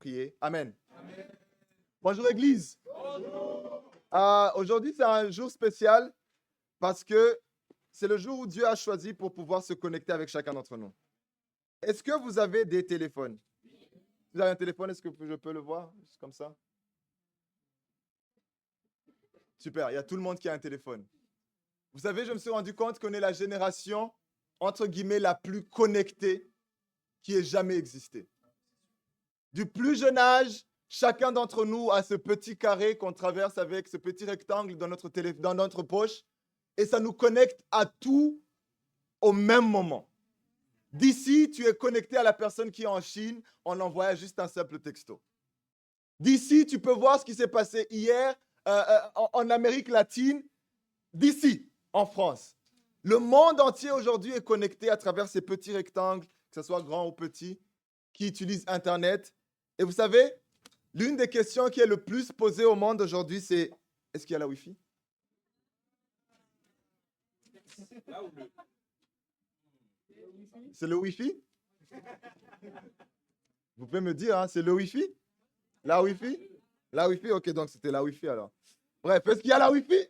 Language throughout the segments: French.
prier. Amen. Bonjour Église. Aujourd'hui, c'est un jour spécial parce que c'est le jour où Dieu a choisi pour pouvoir se connecter avec chacun d'entre nous. Est-ce que vous avez des téléphones? Vous avez un téléphone, est-ce que je peux le voir? Juste comme ça. Super, il y a tout le monde qui a un téléphone. Vous savez, je me suis rendu compte qu'on est la génération, entre guillemets, la plus connectée qui ait jamais existé. Du plus jeune âge, chacun d'entre nous a ce petit carré qu'on traverse avec ce petit rectangle dans notre poche et ça nous connecte à tout au même moment. D'ici, tu es connecté à la personne qui est en Chine en envoyant juste un simple texto. D'ici, tu peux voir ce qui s'est passé hier en Amérique latine, d'ici, en France. Le monde entier aujourd'hui est connecté à travers ces petits rectangles, que ce soit grand ou petit, qui utilisent Internet. Et vous savez, l'une des questions qui est le plus posée au monde aujourd'hui, c'est est-ce qu'il y a la Wi-Fi? C'est le Wi-Fi? Vous pouvez me dire, hein, c'est le Wi-Fi? La Wi-Fi? La Wi-Fi, ok, donc c'était la Wi-Fi alors. Bref, est-ce qu'il y a la Wi-Fi?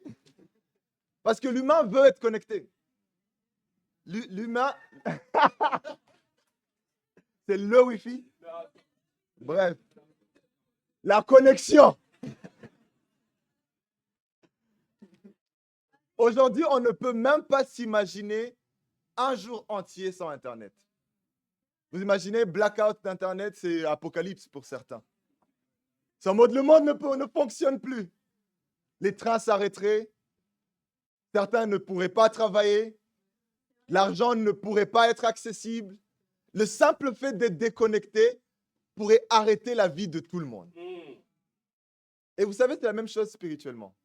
Parce que l'humain veut être connecté. L'humain, c'est le Wi-Fi? Bref, la connexion. Aujourd'hui, on ne peut même pas s'imaginer un jour entier sans Internet. Vous imaginez, blackout d'Internet, c'est apocalypse pour certains. C'est en mode, le monde ne fonctionne plus. Les trains s'arrêteraient, certains ne pourraient pas travailler, l'argent ne pourrait pas être accessible. Le simple fait d'être déconnecté pourrait arrêter la vie de tout le monde. Et vous savez, c'est la même chose spirituellement.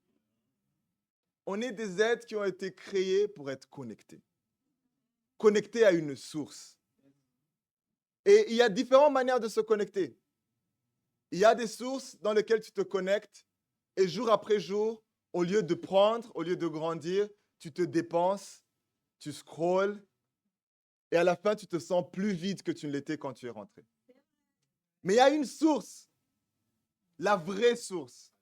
On est des êtres qui ont été créés pour être connectés. Connectés à une source. Et il y a différentes manières de se connecter. Il y a des sources dans lesquelles tu te connectes et jour après jour, au lieu de prendre, au lieu de grandir, tu te dépenses, tu scrolles et à la fin, tu te sens plus vide que tu ne l'étais quand tu es rentré. Mais il y a une source, la vraie source,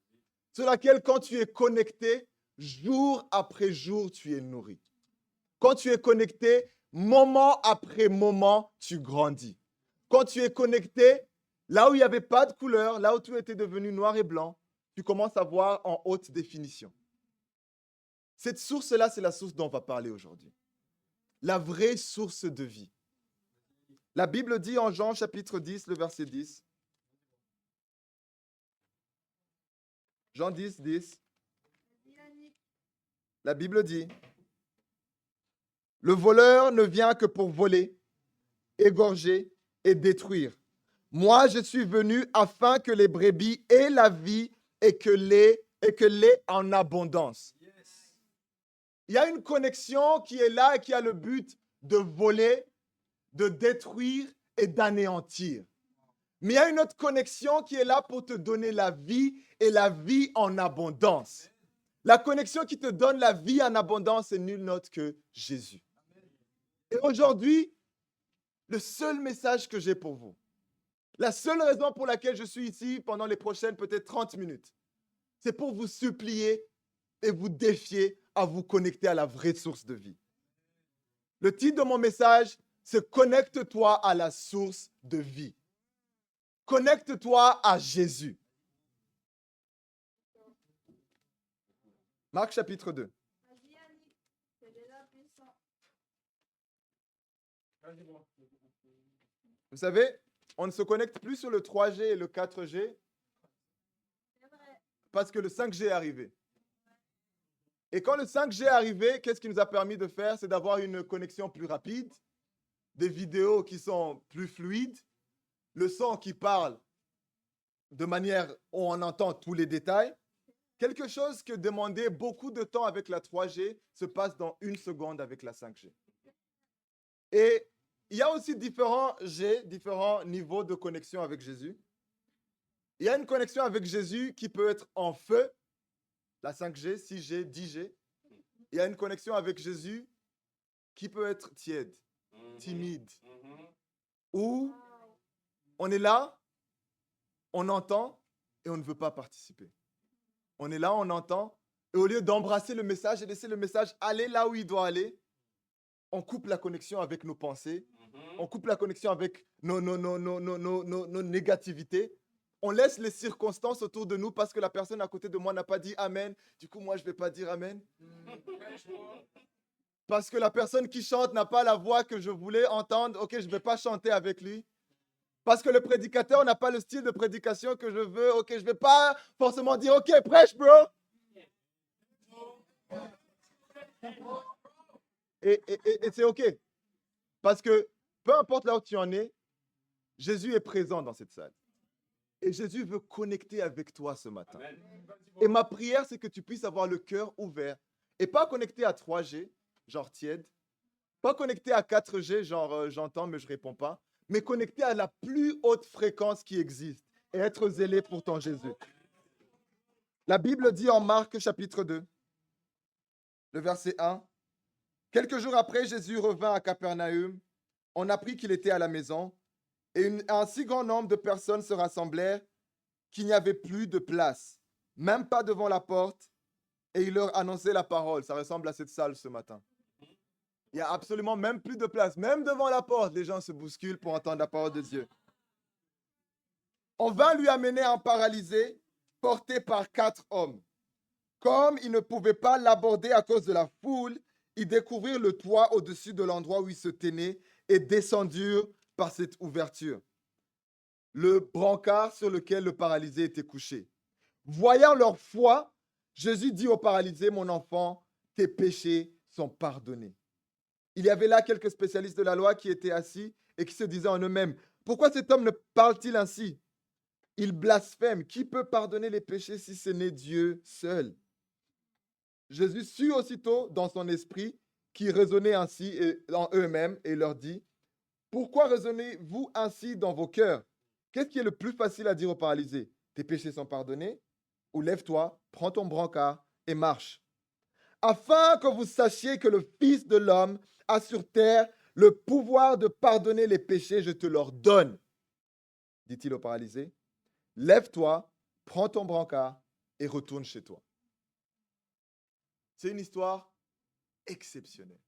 sur laquelle quand tu es connecté, jour après jour, tu es nourri. Quand tu es connecté, moment après moment, tu grandis. Quand tu es connecté, là où il n'y avait pas de couleur, là où tout était devenu noir et blanc, tu commences à voir en haute définition. Cette source-là, c'est la source dont on va parler aujourd'hui. La vraie source de vie. La Bible dit en Jean chapitre 10, le verset 10. Jean 10, 10. La Bible dit, le voleur ne vient que pour voler, égorger et détruire. Moi, je suis venu afin que les brebis aient la vie et que l'ait en abondance. Il y a une connexion qui est là et qui a le but de voler, de détruire et d'anéantir. Mais il y a une autre connexion qui est là pour te donner la vie et la vie en abondance. La connexion qui te donne la vie en abondance est nulle autre que Jésus. Et aujourd'hui, le seul message que j'ai pour vous, la seule raison pour laquelle je suis ici pendant les prochaines peut-être 30 minutes, c'est pour vous supplier et vous défier à vous connecter à la vraie source de vie. Le titre de mon message, c'est « Connecte-toi à la source de vie ». Connecte-toi à Jésus. Marc chapitre 2. Vous savez, on ne se connecte plus sur le 3G et le 4G parce que le 5G est arrivé. Et quand le 5G est arrivé, qu'est-ce qui nous a permis de faire? C'est d'avoir une connexion plus rapide, des vidéos qui sont plus fluides, le son qui parle de manière où on entend tous les détails. Quelque chose que demandait beaucoup de temps avec la 3G se passe dans 1 seconde avec la 5G. Et il y a aussi différents niveaux de connexion avec Jésus. Il y a une connexion avec Jésus qui peut être en feu, la 5G, 6G, 10G. Il y a une connexion avec Jésus qui peut être tiède, timide, où on est là, On entend et on ne veut pas participer. On est là, on entend, et au lieu d'embrasser le message et laisser le message aller là où il doit aller, on coupe la connexion avec nos pensées, on coupe la connexion avec nos négativités. On laisse les circonstances autour de nous parce que la personne à côté de moi n'a pas dit Amen. Du coup, moi, je ne vais pas dire Amen. Parce que la personne qui chante n'a pas la voix que je voulais entendre. Ok, je ne vais pas chanter avec lui. Parce que le prédicateur n'a pas le style de prédication que je veux. Ok, je ne vais pas forcément dire ok, prêche, bro. Et c'est ok. Parce que peu importe là où tu en es, Jésus est présent dans cette salle. Et Jésus veut connecter avec toi ce matin. Et ma prière, c'est que tu puisses avoir le cœur ouvert. Et pas connecté à 3G, genre tiède. Pas connecté à 4G, genre j'entends mais je ne réponds pas. Mais connecté à la plus haute fréquence qui existe. Et être zélé pour ton Jésus. La Bible dit en Marc chapitre 2, le verset 1. Quelques jours après, Jésus revint à Capernaum. On apprit qu'il était à la maison. Et un si grand nombre de personnes se rassemblèrent qu'il n'y avait plus de place, même pas devant la porte, et il leur annonçait la parole. Ça ressemble à cette salle ce matin. Il n'y a absolument même plus de place. Même devant la porte, les gens se bousculent pour entendre la parole de Dieu. On vint lui amener un paralysé porté par 4 hommes. Comme ils ne pouvaient pas l'aborder à cause de la foule, ils découvrirent le toit au-dessus de l'endroit où il se tenait et descendirent par cette ouverture le brancard sur lequel le paralysé était couché. Voyant leur foi, Jésus dit au paralysé, mon enfant, tes péchés sont pardonnés. Il y avait là quelques spécialistes de la loi qui étaient assis et qui se disaient en eux-mêmes, pourquoi cet homme ne parle-t-il ainsi? Il blasphème. Qui peut pardonner les péchés si ce n'est Dieu seul? Jésus sut aussitôt dans son esprit qu'ils raisonnaient ainsi en eux-mêmes et leur dit, pourquoi raisonnez-vous ainsi dans vos cœurs? Qu'est-ce qui est le plus facile à dire au paralysé? Tes péchés sont pardonnés? Ou lève-toi, prends ton brancard et marche. Afin que vous sachiez que le Fils de l'homme a sur terre le pouvoir de pardonner les péchés, je te l'ordonne, dit-il au paralysé. Lève-toi, prends ton brancard et retourne chez toi. C'est une histoire exceptionnelle.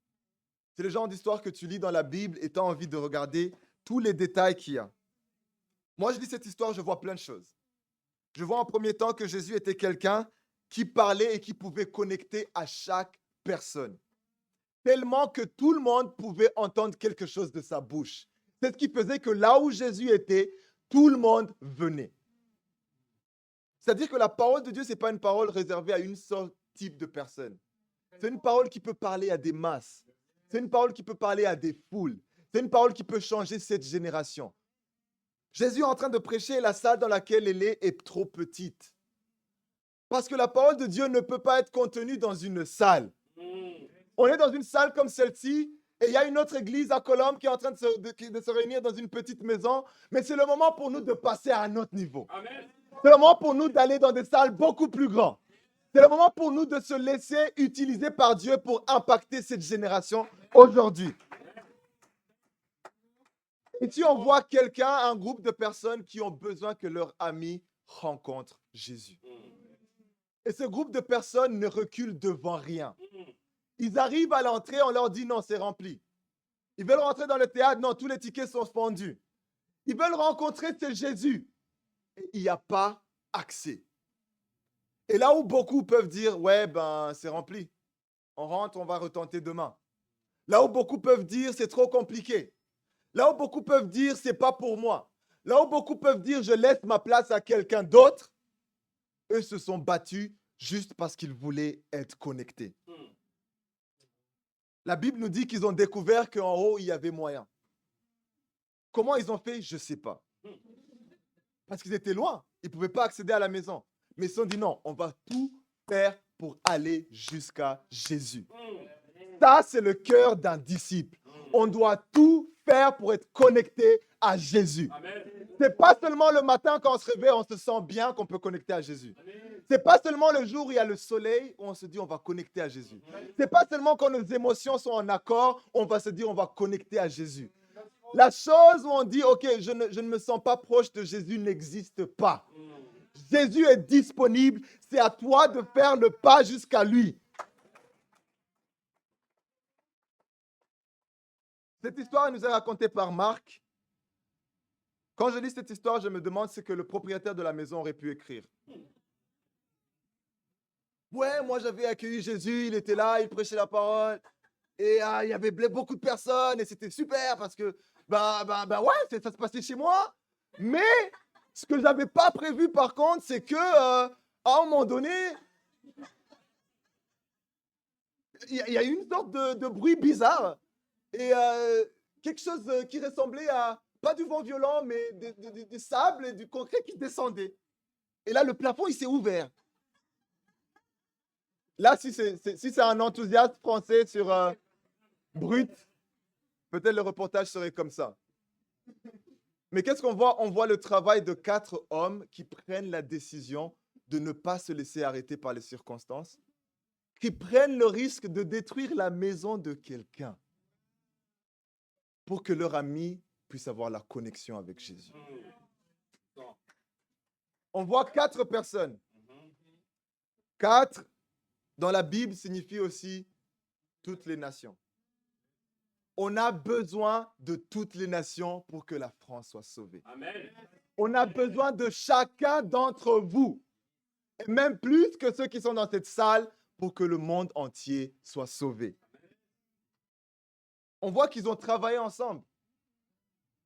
C'est le genre d'histoire que tu lis dans la Bible et tu as envie de regarder tous les détails qu'il y a. Moi, je lis cette histoire, je vois plein de choses. Je vois en premier temps que Jésus était quelqu'un qui parlait et qui pouvait connecter à chaque personne. Tellement que tout le monde pouvait entendre quelque chose de sa bouche. C'est ce qui faisait que là où Jésus était, tout le monde venait. C'est-à-dire que la parole de Dieu, ce n'est pas une parole réservée à une seule type de personne. C'est une parole qui peut parler à des masses. C'est une parole qui peut parler à des foules. C'est une parole qui peut changer cette génération. Jésus est en train de prêcher et la salle dans laquelle il est trop petite. Parce que la parole de Dieu ne peut pas être contenue dans une salle. On est dans une salle comme celle-ci et il y a une autre église à Colombe qui est en train de se réunir dans une petite maison. Mais c'est le moment pour nous de passer à un autre niveau. Amen. C'est le moment pour nous d'aller dans des salles beaucoup plus grandes. C'est le moment pour nous de se laisser utiliser par Dieu pour impacter cette génération aujourd'hui. Et si on voit quelqu'un, un groupe de personnes qui ont besoin que leur ami rencontre Jésus. Et ce groupe de personnes ne recule devant rien. Ils arrivent à l'entrée, on leur dit non, c'est rempli. Ils veulent rentrer dans le théâtre, non, tous les tickets sont vendus. Ils veulent rencontrer ce Jésus. Et il n'y a pas accès. Et là où beaucoup peuvent dire, ouais, ben, c'est rempli. On rentre, on va retenter demain. Là où beaucoup peuvent dire, c'est trop compliqué. Là où beaucoup peuvent dire, c'est pas pour moi. Là où beaucoup peuvent dire, je laisse ma place à quelqu'un d'autre. Eux se sont battus juste parce qu'ils voulaient être connectés. La Bible nous dit qu'ils ont découvert qu'en haut, il y avait moyen. Comment ils ont fait? Je ne sais pas. Parce qu'ils étaient loin. Ils ne pouvaient pas accéder à la maison. Mais ils se sont dit non, on va tout faire pour aller jusqu'à Jésus. Ça, c'est le cœur d'un disciple. On doit tout faire pour être connecté à Jésus. Ce n'est pas seulement le matin quand on se réveille, on se sent bien qu'on peut connecter à Jésus. Ce n'est pas seulement le jour où il y a le soleil où on se dit on va connecter à Jésus. Ce n'est pas seulement quand nos émotions sont en accord, on va se dire on va connecter à Jésus. La chose où on dit, OK, je ne me sens pas proche de Jésus n'existe pas. Jésus est disponible. C'est à toi de faire le pas jusqu'à lui. Cette histoire nous est racontée par Marc. Quand je lis cette histoire, je me demande ce que le propriétaire de la maison aurait pu écrire. Ouais, moi j'avais accueilli Jésus, il était là, il prêchait la parole. Et il y avait beaucoup de personnes et c'était super parce que, ouais, ça se passait chez moi. Mais ce que je n'avais pas prévu par contre, c'est que à un moment donné, il y a eu une sorte de bruit bizarre et quelque chose qui ressemblait à, pas du vent violent, mais du sable et du concret qui descendait. Et là, le plafond, il s'est ouvert. Là, si c'est un enthousiaste français sur brut, peut-être le reportage serait comme ça. Mais qu'est-ce qu'on voit? On voit le travail de 4 hommes qui prennent la décision de ne pas se laisser arrêter par les circonstances, qui prennent le risque de détruire la maison de quelqu'un pour que leur ami puisse avoir la connexion avec Jésus. On voit 4 personnes. 4 dans la Bible signifie aussi toutes les nations. On a besoin de toutes les nations pour que la France soit sauvée. Amen. On a besoin de chacun d'entre vous, et même plus que ceux qui sont dans cette salle, pour que le monde entier soit sauvé. On voit qu'ils ont travaillé ensemble.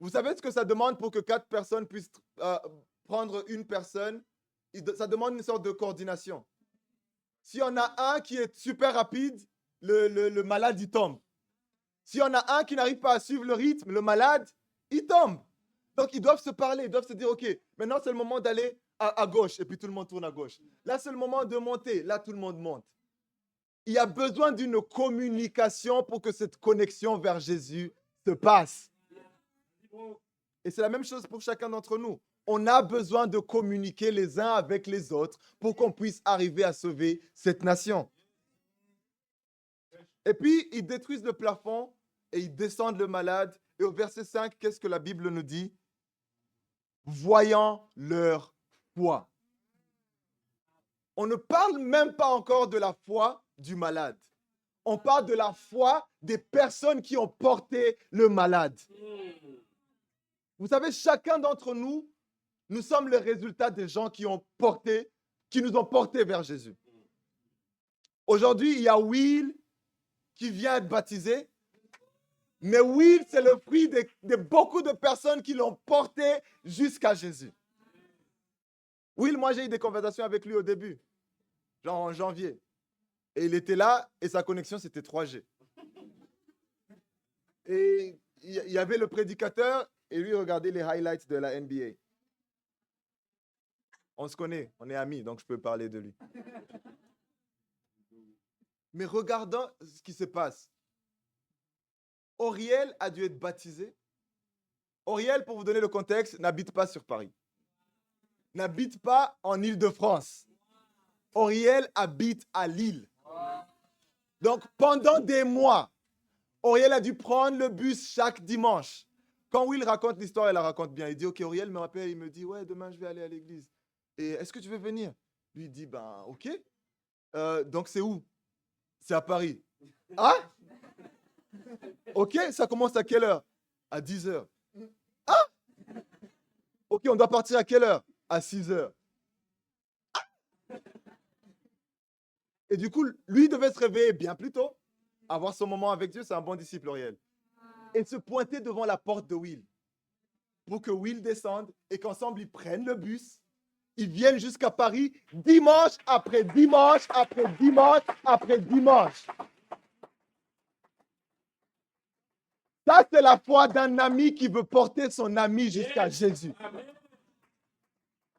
Vous savez ce que ça demande pour que 4 personnes puissent prendre une personne? Ça demande une sorte de coordination. S'il y en a un qui est super rapide, le malade, il tombe. S'il y en a un qui n'arrive pas à suivre le rythme, le malade, il tombe. Donc, ils doivent se parler, ils doivent se dire, OK, maintenant, c'est le moment d'aller à gauche, et puis tout le monde tourne à gauche. Là, c'est le moment de monter, là, tout le monde monte. Il y a besoin d'une communication pour que cette connexion vers Jésus se passe. Et c'est la même chose pour chacun d'entre nous. On a besoin de communiquer les uns avec les autres pour qu'on puisse arriver à sauver cette nation. Et puis, ils détruisent le plafond et ils descendent le malade. Et au verset 5, qu'est-ce que la Bible nous dit? Voyant leur foi. On ne parle même pas encore de la foi du malade. On parle de la foi des personnes qui ont porté le malade. Vous savez, chacun d'entre nous, nous sommes le résultat des gens qui nous ont portés vers Jésus. Aujourd'hui, il y a Will qui vient être baptisé. Mais Will, c'est le fruit de beaucoup de personnes qui l'ont porté jusqu'à Jésus. Will, moi, j'ai eu des conversations avec lui au début, genre en janvier. Et il était là et sa connexion, c'était 3G. Et il y avait le prédicateur et lui regardait les highlights de la NBA. On se connaît, on est amis, donc je peux parler de lui. Mais regardons ce qui se passe. Auriel a dû être baptisé. Auriel, pour vous donner le contexte, n'habite pas sur Paris. N'habite pas en Île-de-France. Auriel habite à Lille. Donc, pendant des mois, Auriel a dû prendre le bus chaque dimanche. Quand Will raconte l'histoire, il la raconte bien. Il dit, OK, Auriel me rappelle, il me dit, ouais, demain, je vais aller à l'église. Et est-ce que tu veux venir? Lui, il dit, ben, OK. Donc, c'est où? C'est à Paris. Ah? OK, ça commence à quelle heure? À 10h. Ah? OK, on doit partir à quelle heure? À 6h. Ah? Et du coup, lui devait se réveiller bien plus tôt, avoir son moment avec Dieu. C'est un bon disciple, Auriel. Et se pointer devant la porte de Will pour que Will descende et qu'ensemble, ils prennent le bus. Ils viennent jusqu'à Paris dimanche après dimanche après dimanche après dimanche. Ça, c'est la foi d'un ami qui veut porter son ami jusqu'à Jésus.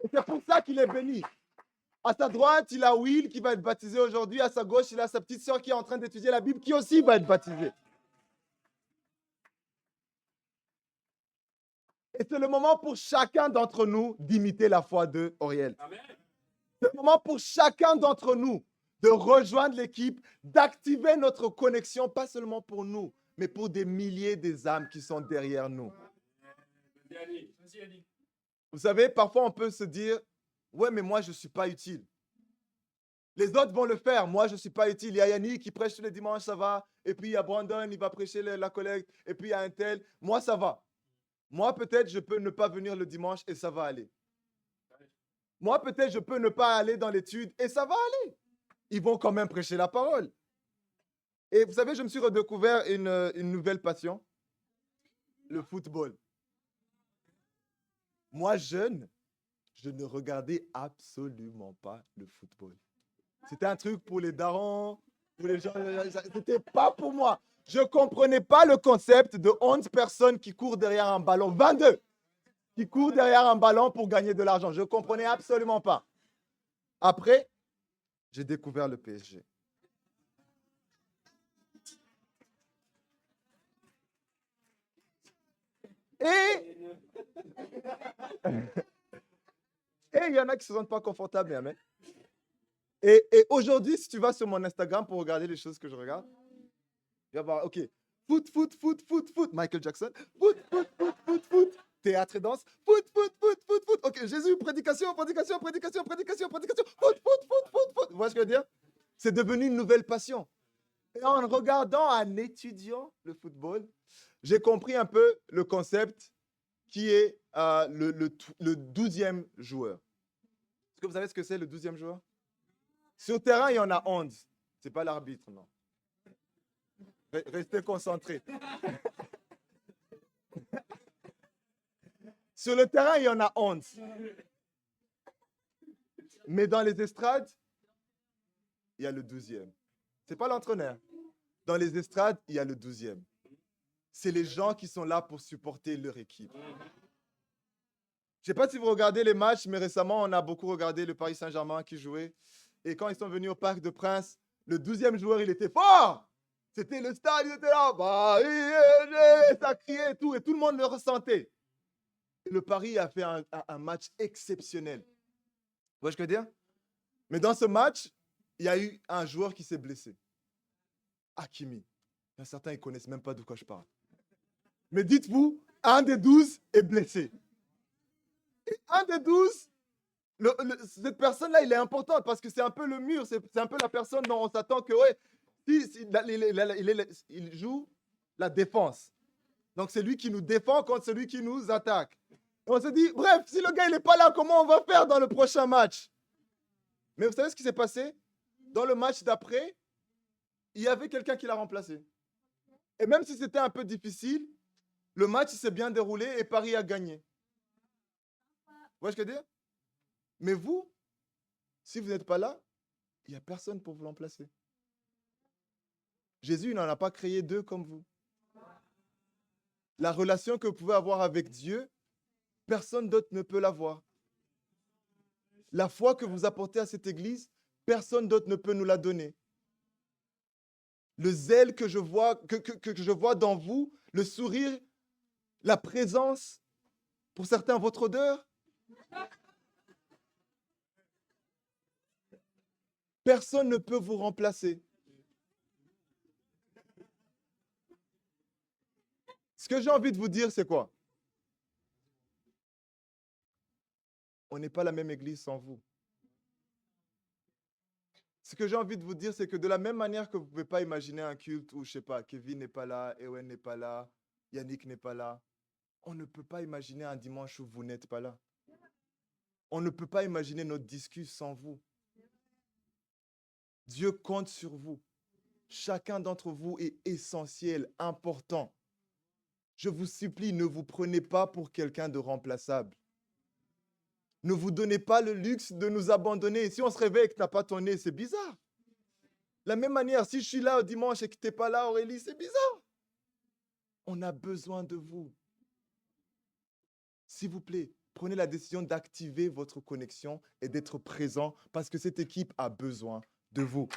Et c'est pour ça qu'il est béni. À sa droite, il a Will qui va être baptisé aujourd'hui. À sa gauche, il a sa petite sœur qui est en train d'étudier la Bible qui aussi va être baptisée. Et c'est le moment pour chacun d'entre nous d'imiter la foi de Auriel. C'est le moment pour chacun d'entre nous de rejoindre l'équipe, d'activer notre connexion, pas seulement pour nous, mais pour des milliers des âmes qui sont derrière nous. Vous savez, parfois on peut se dire, ouais, mais moi, je ne suis pas utile. Les autres vont le faire. Moi, je ne suis pas utile. Il y a Yannick qui prêche tous les dimanches, ça va. Et puis, il y a Brandon, il va prêcher la collecte. Et puis, il y a un tel. Moi, ça va. Moi, peut-être, je peux ne pas venir le dimanche et ça va aller. Moi, peut-être, je peux ne pas aller dans l'étude et ça va aller. Ils vont quand même prêcher la parole. Et vous savez, je me suis redécouvert une nouvelle passion, le football. Moi, jeune, je ne regardais absolument pas le football. C'était un truc pour les darons, pour les gens. C'était pas pour moi. Je ne comprenais pas le concept de 11 personnes qui courent derrière un ballon, 22 qui courent derrière un ballon pour gagner de l'argent. Je ne comprenais absolument pas. Après, j'ai découvert le PSG. Et il y en a qui ne se sentent pas confortables, amen. Et aujourd'hui, si tu vas sur mon Instagram pour regarder les choses que je regarde, tu vas voir, OK, foot, Michael Jackson, foot, théâtre et danse, foot. OK, Jésus, prédication, foot. Vous voyez ce que je veux dire? C'est devenu une nouvelle passion. Et en regardant, en étudiant le football, j'ai compris un peu le concept qui est le 12e joueur. Est-ce que vous savez ce que c'est le 12e joueur? Sur le terrain, il y en a 11. Ce n'est pas l'arbitre, non. Restez concentrés. Sur le terrain, il y en a 11. Mais dans les estrades, il y a le 12e. Ce n'est pas l'entraîneur. Dans les estrades, il y a le 12e. C'est les gens qui sont là pour supporter leur équipe. Je ne sais pas si vous regardez les matchs, mais récemment, on a beaucoup regardé le Paris Saint-Germain qui jouait. Et quand ils sont venus au Parc de Princes, le 12e joueur, il était fort. C'était le stade, il était là. Ça criait et tout le monde le ressentait. Et le Paris a fait un match exceptionnel. Vous voyez ce que je veux dire? Mais dans ce match, il y a eu un joueur qui s'est blessé. Hakimi. Certains ne connaissent même pas de quoi je parle. Mais dites-vous, un des 12 est blessé. Et un des 12, cette personne-là, il est importante parce que c'est un peu le mur, c'est un peu la personne dont on s'attend que, ouais, il joue la défense. Donc, c'est lui qui nous défend contre celui qui nous attaque. Et on se dit, bref, si le gars, il n'est pas là, comment on va faire dans le prochain match? Mais vous savez ce qui s'est passé? Dans le match d'après, il y avait quelqu'un qui l'a remplacé. Et même si c'était un peu difficile, le match s'est bien déroulé et Paris a gagné. Vous voyez ce que je veux dire? Mais vous, si vous n'êtes pas là, il n'y a personne pour vous remplacer. Jésus n'en a pas créé deux comme vous. La relation que vous pouvez avoir avec Dieu, personne d'autre ne peut l'avoir. La foi que vous apportez à cette église, personne d'autre ne peut nous la donner. Le zèle que je vois, que je vois dans vous, le sourire, la présence, pour certains, votre odeur. Personne ne peut vous remplacer. Ce que j'ai envie de vous dire, c'est quoi? On n'est pas la même église sans vous. Ce que j'ai envie de vous dire, c'est que de la même manière que vous ne pouvez pas imaginer un culte où, je ne sais pas, Kevin n'est pas là, Ewen n'est pas là, Yannick n'est pas là, on ne peut pas imaginer un dimanche où vous n'êtes pas là. On ne peut pas imaginer notre discussion sans vous. Dieu compte sur vous. Chacun d'entre vous est essentiel, important. Je vous supplie, ne vous prenez pas pour quelqu'un de remplaçable. Ne vous donnez pas le luxe de nous abandonner. Si on se réveille et que tu n'as pas ton nez, c'est bizarre. De la même manière, si je suis là au dimanche et que tu n'es pas là, Aurélie, c'est bizarre. On a besoin de vous. S'il vous plaît, prenez la décision d'activer votre connexion et d'être présent parce que cette équipe a besoin de vous.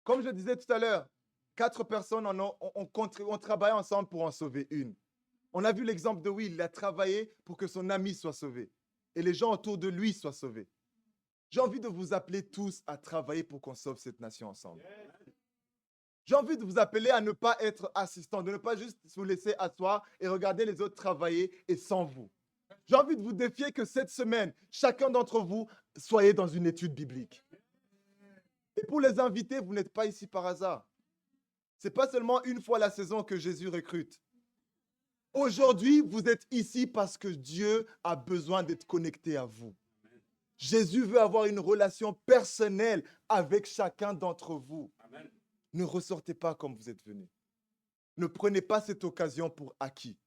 Comme je disais tout à l'heure, 4 personnes ont travaillé ensemble pour en sauver une. On a vu l'exemple de Will, il a travaillé pour que son ami soit sauvé. et les gens autour de lui soient sauvés. J'ai envie de vous appeler tous à travailler pour qu'on sauve cette nation ensemble. J'ai envie de vous appeler à ne pas être assistant, de ne pas juste vous laisser asseoir et regarder les autres travailler et sans vous. J'ai envie de vous défier que cette semaine, chacun d'entre vous, soyez dans une étude biblique. Et pour les invités, vous n'êtes pas ici par hasard. Ce n'est pas seulement une fois la saison que Jésus recrute. Aujourd'hui, vous êtes ici parce que Dieu a besoin d'être connecté à vous. Jésus veut avoir une relation personnelle avec chacun d'entre vous. Amen. Ne ressortez pas comme vous êtes venus. Ne prenez pas cette occasion pour acquis.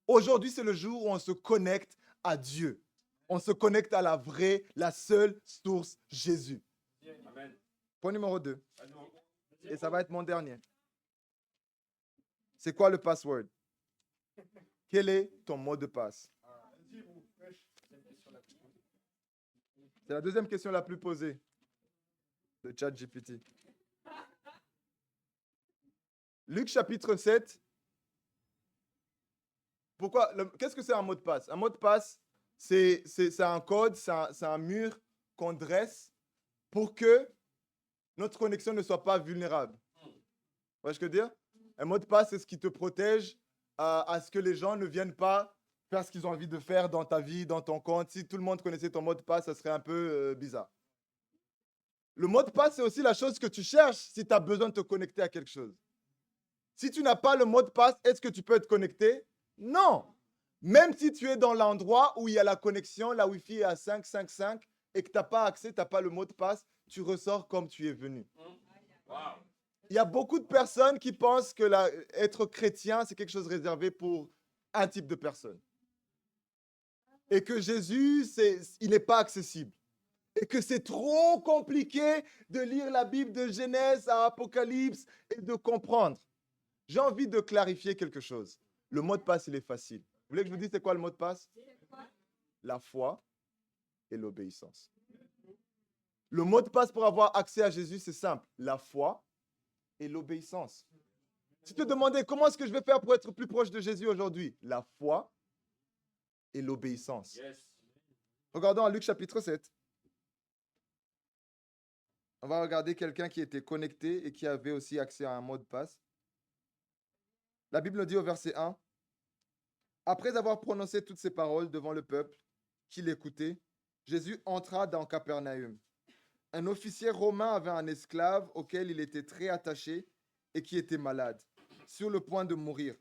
Aujourd'hui, c'est le jour où on se connecte à Dieu. On se connecte à la vraie, la seule source, Jésus. Amen. Point numéro 2. Et ça va être mon dernier. C'est quoi le password? Quel est ton mot de passe? C'est la deuxième question la plus posée de ChatGPT. Luc chapitre 7. Pourquoi? Qu'est-ce que c'est un mot de passe? Un mot de passe, c'est un code, c'est un mur qu'on dresse pour que notre connexion ne soit pas vulnérable. Vous voyez ce que je veux dire? Un mot de passe, c'est ce qui te protège à ce que les gens ne viennent pas faire ce qu'ils ont envie de faire dans ta vie, dans ton compte. Si tout le monde connaissait ton mot de passe, ça serait un peu bizarre. Le mot de passe, c'est aussi la chose que tu cherches si tu as besoin de te connecter à quelque chose. Si tu n'as pas le mot de passe, est-ce que tu peux te connecter? Non. Même si tu es dans l'endroit où il y a la connexion, la Wi-Fi est à 5.5.5 et que tu n'as pas accès, tu n'as pas le mot de passe, tu ressors comme tu es venu. Wow. Il y a beaucoup de personnes qui pensent que être chrétien, c'est quelque chose réservé pour un type de personne. Et que Jésus, il n'est pas accessible. Et que c'est trop compliqué de lire la Bible de Genèse à Apocalypse et de comprendre. J'ai envie de clarifier quelque chose. Le mot de passe, il est facile. Vous voulez que je vous dise c'est quoi le mot de passe? La foi et l'obéissance. Le mot de passe pour avoir accès à Jésus, c'est simple. La foi et l'obéissance. Si tu te demandais comment est-ce que je vais faire pour être plus proche de Jésus aujourd'hui, la foi et l'obéissance. Yes. Regardons à Luc chapitre 7. On va regarder quelqu'un qui était connecté et qui avait aussi accès à un mot de passe. La Bible nous dit au verset 1, « Après avoir prononcé toutes ces paroles devant le peuple qui l'écoutait, Jésus entra dans Capernaüm. Un officier romain avait un esclave auquel il était très attaché et qui était malade, sur le point de mourir.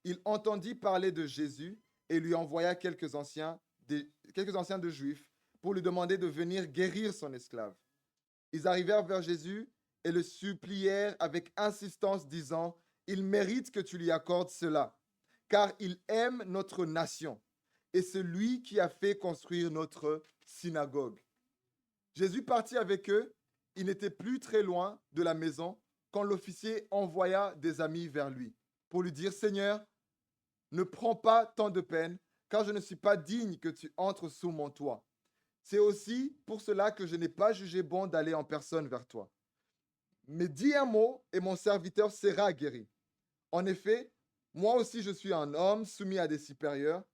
Il entendit parler de Jésus et lui envoya quelques anciens de Juifs pour lui demander de venir guérir son esclave. Ils arrivèrent vers Jésus et le supplièrent avec insistance, disant, « Il mérite que tu lui accordes cela, car il aime notre nation, et c'est lui qui a fait construire notre synagogue. » Jésus partit avec eux. Il n'était plus très loin de la maison quand l'officier envoya des amis vers lui pour lui dire, « Seigneur, ne prends pas tant de peine, car je ne suis pas digne que tu entres sous mon toit. C'est aussi pour cela que je n'ai pas jugé bon d'aller en personne vers toi. Mais dis un mot et mon serviteur sera guéri. En effet, moi aussi je suis un homme soumis à des supérieurs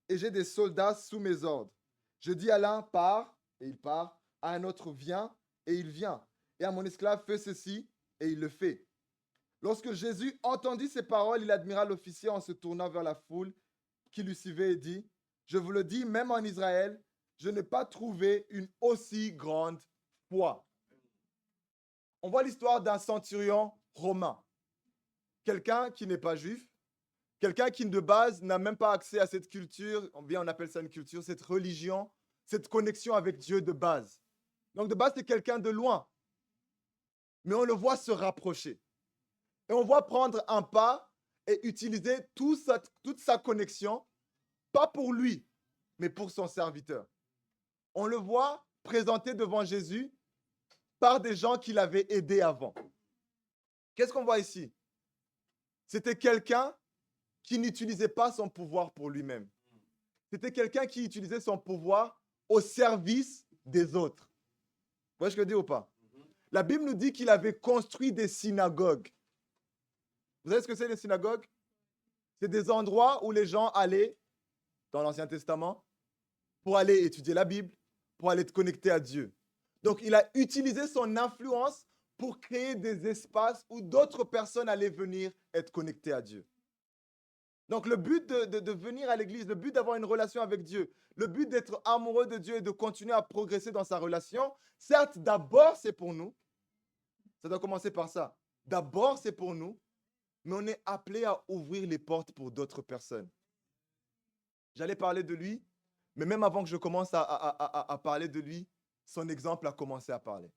et j'ai des soldats sous mes ordres. Je dis à l'un, pars, et il part, à un autre, viens, et il vient. Et à mon esclave, fais ceci, et il le fait. » Lorsque Jésus entendit ces paroles, il admira l'officier en se tournant vers la foule qui lui suivait et dit, « Je vous le dis, même en Israël, je n'ai pas trouvé une aussi grande foi. » On voit l'histoire d'un centurion romain. Quelqu'un qui n'est pas juif, quelqu'un qui de base n'a même pas accès à cette culture, on appelle ça une culture, cette religion, cette connexion avec Dieu de base. Donc de base, c'est quelqu'un de loin. Mais on le voit se rapprocher. Et on voit prendre un pas et utiliser toute sa connexion, pas pour lui, mais pour son serviteur. On le voit présenté devant Jésus par des gens qui l'avaient aidé avant. Qu'est-ce qu'on voit ici? C'était quelqu'un qui n'utilisait pas son pouvoir pour lui-même. C'était quelqu'un qui utilisait son pouvoir au service des autres. Vous voyez ce que je veux dire ou pas? La Bible nous dit qu'il avait construit des synagogues. Vous savez ce que c'est les synagogues? C'est des endroits où les gens allaient, dans l'Ancien Testament, pour aller étudier la Bible, pour aller te connecter à Dieu. Donc, il a utilisé son influence pour créer des espaces où d'autres personnes allaient venir être connectées à Dieu. Donc, le but de venir à l'église, le but d'avoir une relation avec Dieu, le but d'être amoureux de Dieu et de continuer à progresser dans sa relation, certes, d'abord, c'est pour nous. Ça doit commencer par ça. D'abord, c'est pour nous, mais on est appelé à ouvrir les portes pour d'autres personnes. J'allais parler de lui, mais même avant que je commence à parler de lui, son exemple a commencé à parler.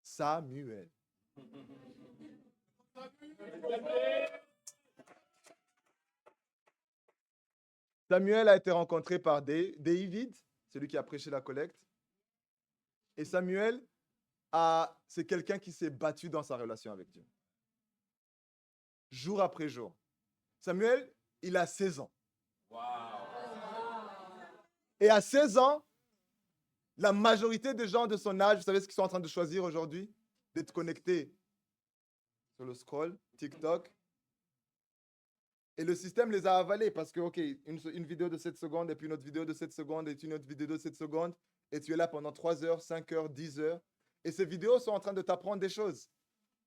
Samuel. Samuel a été rencontré par David, celui qui a prêché la collecte. Et Samuel, c'est quelqu'un qui s'est battu dans sa relation avec Dieu. Jour après jour. Samuel, il a 16 ans. Wow. Et à 16 ans, la majorité des gens de son âge, vous savez ce qu'ils sont en train de choisir aujourd'hui? D'être connectés sur le scroll, TikTok. Et le système les a avalés parce que, OK, une vidéo de 7 secondes et puis une autre vidéo de 7 secondes et une autre vidéo de 7 secondes et tu es là pendant 3 heures, 5 heures, 10 heures. Et ces vidéos sont en train de t'apprendre des choses.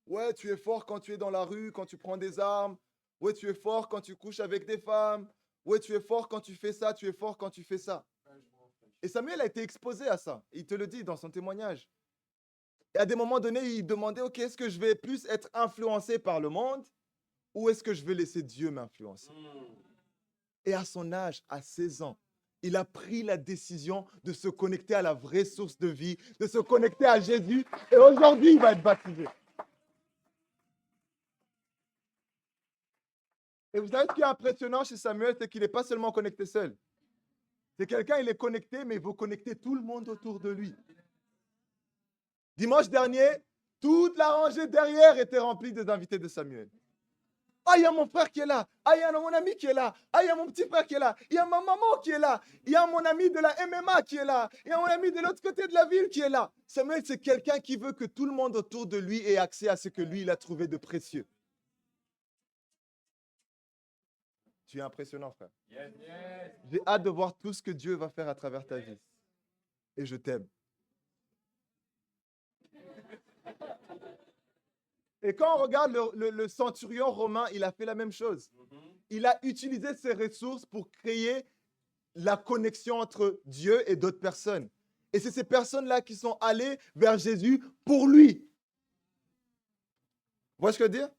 Ouais, tu es fort quand tu es dans la rue, quand tu prends des armes. Ouais, tu es fort quand tu couches avec des femmes. Ouais, tu es fort quand tu fais ça, tu es fort quand tu fais ça. Et Samuel a été exposé à ça. Il te le dit dans son témoignage. Et à des moments donnés, il demandait, OK, est-ce que je vais plus être influencé par le monde ou est-ce que je vais laisser Dieu m'influencer? Et à son âge, à 16 ans, il a pris la décision de se connecter à la vraie source de vie, de se connecter à Jésus. Et aujourd'hui, il va être baptisé. Et vous savez ce qui est impressionnant chez Samuel, c'est qu'il n'est pas seulement connecté seul. C'est quelqu'un, il est connecté, mais il veut connecter tout le monde autour de lui. Dimanche dernier, toute la rangée derrière était remplie des invités de Samuel. Ah, il y a mon frère qui est là. Ah, il y a mon ami qui est là. Ah, il y a mon petit frère qui est là. Il y a ma maman qui est là. Il y a mon ami de la MMA qui est là. Il y a mon ami de l'autre côté de la ville qui est là. Samuel, c'est quelqu'un qui veut que tout le monde autour de lui ait accès à ce que lui, il a trouvé de précieux. Tu es impressionnant, frère. Yes, yes. J'ai hâte de voir tout ce que Dieu va faire à travers ta vie. Et je t'aime. Et quand on regarde le centurion romain, il a fait la même chose. Il a utilisé ses ressources pour créer la connexion entre Dieu et d'autres personnes. Et c'est ces personnes-là qui sont allées vers Jésus pour lui. Vous voyez ce que je veux dire?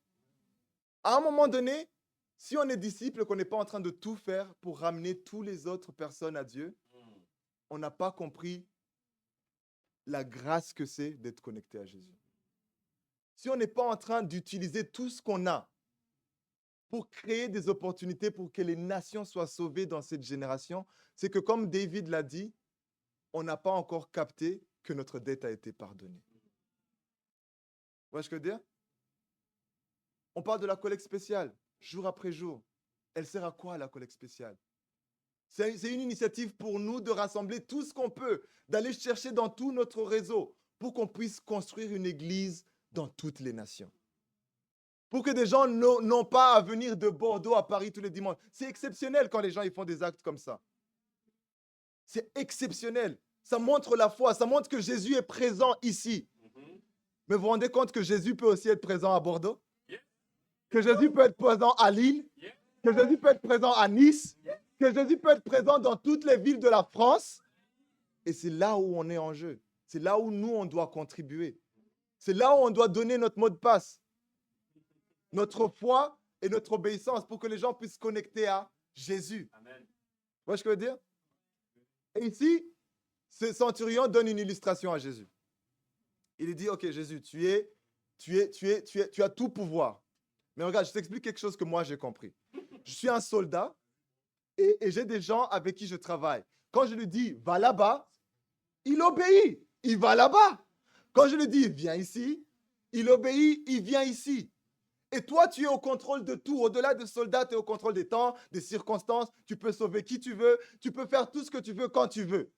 À un moment donné, si on est disciple, qu'on n'est pas en train de tout faire pour ramener toutes les autres personnes à Dieu, on n'a pas compris la grâce que c'est d'être connecté à Jésus. Si on n'est pas en train d'utiliser tout ce qu'on a pour créer des opportunités pour que les nations soient sauvées dans cette génération, c'est que comme David l'a dit, on n'a pas encore capté que notre dette a été pardonnée. Vous voyez ce que je veux dire? On parle de la collecte spéciale, jour après jour. Elle sert à quoi, la collecte spéciale? C'est une initiative pour nous de rassembler tout ce qu'on peut, d'aller chercher dans tout notre réseau pour qu'on puisse construire une église dans toutes les nations. Pour que des gens n'ont pas à venir de Bordeaux à Paris tous les dimanches. C'est exceptionnel quand les gens ils font des actes comme ça. C'est exceptionnel. Ça montre la foi, ça montre que Jésus est présent ici. Mais vous vous rendez compte que Jésus peut aussi être présent à Bordeaux? Que Jésus peut être présent à Lille? Que Jésus peut être présent à Nice? Que Jésus peut être présent dans toutes les villes de la France? Et c'est là où on est en jeu. C'est là où nous, on doit contribuer. C'est là où on doit donner notre mot de passe, notre foi et notre obéissance pour que les gens puissent se connecter à Jésus. Amen. Vous voyez ce que je veux dire? Et ici, ce centurion donne une illustration à Jésus. Il lui dit, OK, Jésus, tu as tout pouvoir. Mais regarde, je t'explique quelque chose que moi, j'ai compris. Je suis un soldat et j'ai des gens avec qui je travaille. Quand je lui dis, va là-bas, il obéit. Il va là-bas. Quand je lui dis, viens ici, il obéit, il vient ici. Et toi, tu es au contrôle de tout. Au-delà de soldat, tu es au contrôle des temps, des circonstances. Tu peux sauver qui tu veux. Tu peux faire tout ce que tu veux quand tu veux.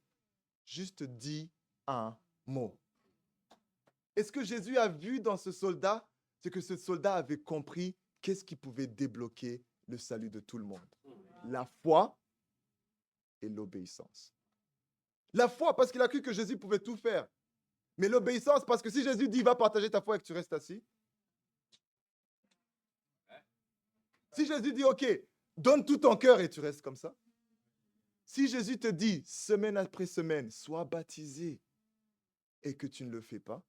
Juste dis un mot. Et ce que Jésus a vu dans ce soldat, c'est que ce soldat avait compris qu'est-ce qui pouvait débloquer le salut de tout le monde. La foi et l'obéissance. La foi, parce qu'il a cru que Jésus pouvait tout faire. Mais l'obéissance, parce que si Jésus dit, va partager ta foi et que tu restes assis. Si Jésus dit, OK, donne tout ton cœur et tu restes comme ça. Si Jésus te dit, semaine après semaine, sois baptisé et que tu ne le fais pas.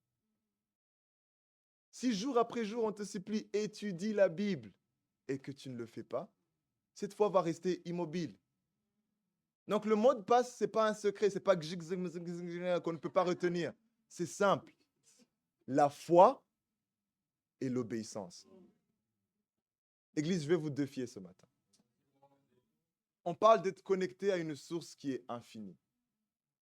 Si jour après jour, on te supplie, étudie la Bible et que tu ne le fais pas, cette foi va rester immobile. Donc le mot de passe, ce n'est pas un secret, ce n'est pas qu'on ne peut pas retenir. C'est simple. La foi et l'obéissance. Église, je vais vous défier ce matin. On parle d'être connecté à une source qui est infinie.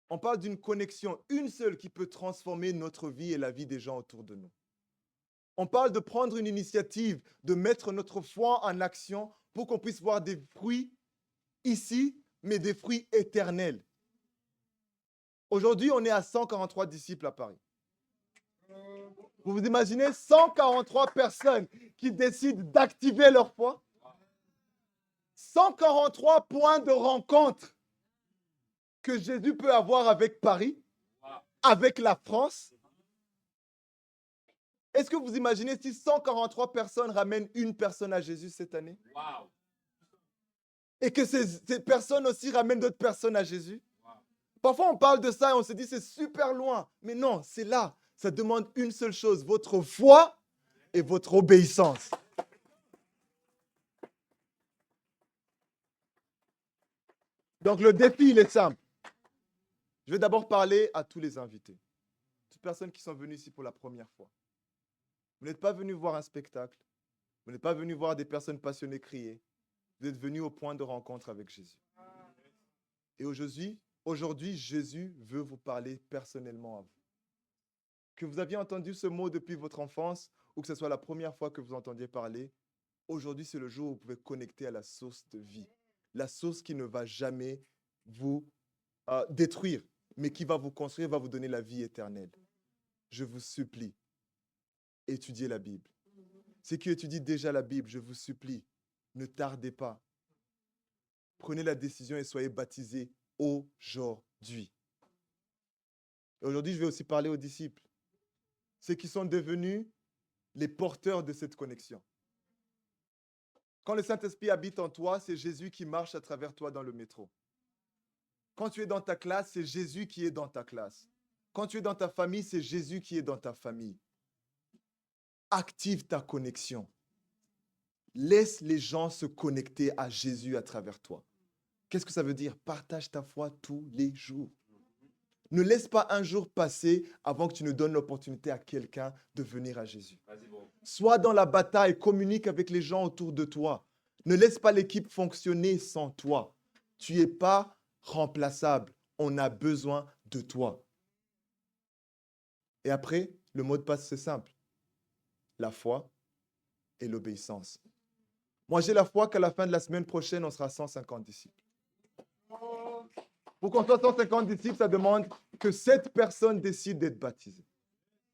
On parle d'une connexion, une seule, qui peut transformer notre vie et la vie des gens autour de nous. On parle de prendre une initiative, de mettre notre foi en action pour qu'on puisse voir des fruits ici, mais des fruits éternels. Aujourd'hui, on est à 143 disciples à Paris. Vous vous imaginez 143 personnes qui décident d'activer leur foi? 143 points de rencontre que Jésus peut avoir avec Paris, avec la France. Est-ce que vous imaginez si 143 personnes ramènent une personne à Jésus cette année? Et que ces personnes aussi ramènent d'autres personnes à Jésus? Parfois, on parle de ça et on se dit c'est super loin. Mais non, c'est là. Ça demande une seule chose, votre foi et votre obéissance. Donc, le défi, il est simple. Je vais d'abord parler à tous les invités. Toutes personnes qui sont venues ici pour la première fois. Vous n'êtes pas venus voir un spectacle. Vous n'êtes pas venus voir des personnes passionnées crier. Vous êtes venus au point de rencontre avec Jésus. Et aujourd'hui, Jésus veut vous parler personnellement à vous. Que vous aviez entendu ce mot depuis votre enfance ou que ce soit la première fois que vous entendiez parler, aujourd'hui, c'est le jour où vous pouvez connecter à la source de vie. La source qui ne va jamais vous détruire, mais qui va vous construire, va vous donner la vie éternelle. Je vous supplie, étudiez la Bible. Ceux qui étudient déjà la Bible, je vous supplie, ne tardez pas. Prenez la décision et soyez baptisés aujourd'hui. Et aujourd'hui, je vais aussi parler aux disciples. Ceux qui sont devenus les porteurs de cette connexion. Quand le Saint-Esprit habite en toi, c'est Jésus qui marche à travers toi dans le métro. Quand tu es dans ta classe, c'est Jésus qui est dans ta classe. Quand tu es dans ta famille, c'est Jésus qui est dans ta famille. Active ta connexion. Laisse les gens se connecter à Jésus à travers toi. Qu'est-ce que ça veut dire? Partage ta foi tous les jours. Ne laisse pas un jour passer avant que tu ne donnes l'opportunité à quelqu'un de venir à Jésus. Sois dans la bataille, communique avec les gens autour de toi. Ne laisse pas l'équipe fonctionner sans toi. Tu n'es pas remplaçable. On a besoin de toi. Et après, le mot de passe, c'est simple. La foi et l'obéissance. Moi, j'ai la foi qu'à la fin de la semaine prochaine, on sera 150 disciples. Pour qu'on soit 150 disciples, ça demande que 7 personnes décident d'être baptisées.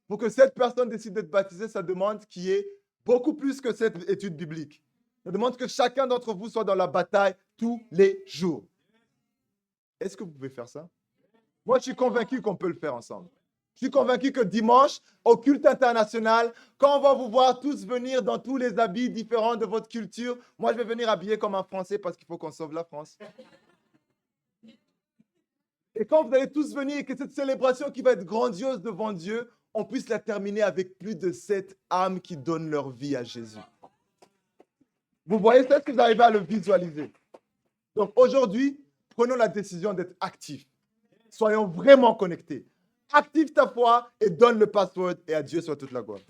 Pour que 7 personnes décident d'être baptisées, ça demande qu'il y ait beaucoup plus que cette étude biblique. Ça demande que chacun d'entre vous soit dans la bataille tous les jours. Est-ce que vous pouvez faire ça? Moi, je suis convaincu qu'on peut le faire ensemble. Je suis convaincu que dimanche, au culte international, quand on va vous voir tous venir dans tous les habits différents de votre culture, moi, je vais venir habillé comme un Français parce qu'il faut qu'on sauve la France. Et quand vous allez tous venir et que cette célébration qui va être grandiose devant Dieu, on puisse la terminer avec plus de 7 âmes qui donnent leur vie à Jésus. Vous voyez ça? Est-ce que vous arrivez à le visualiser? Donc aujourd'hui, prenons la décision d'être actifs. Soyons vraiment connectés. Active ta foi et donne le password et à Dieu soit toute la gloire.